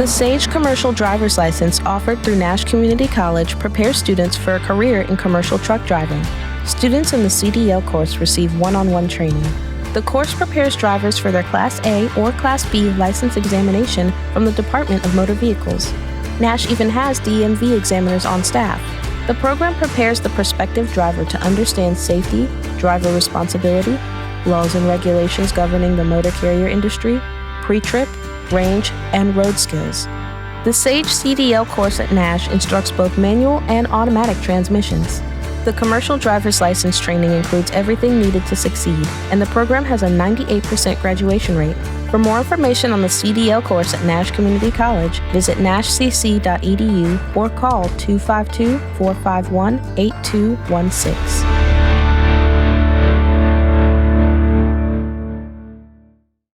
The SAGE Commercial Driver's License offered through Nash Community College prepares students for a career in commercial truck driving. Students in the CDL course receive one-on-one training. The course prepares drivers for their Class A or Class B license examination from the Department of Motor Vehicles. Nash even has DMV examiners on staff. The program prepares the prospective driver to understand safety, driver responsibility, laws and regulations governing the motor carrier industry, pre-trip, range, and road skills. The SAGE CDL course at Nash instructs both manual and automatic transmissions. The commercial driver's license training includes everything needed to succeed, and the program has a 98% graduation rate. For more information on the CDL course at Nash Community College, visit nashcc.edu or call 252-451-8216.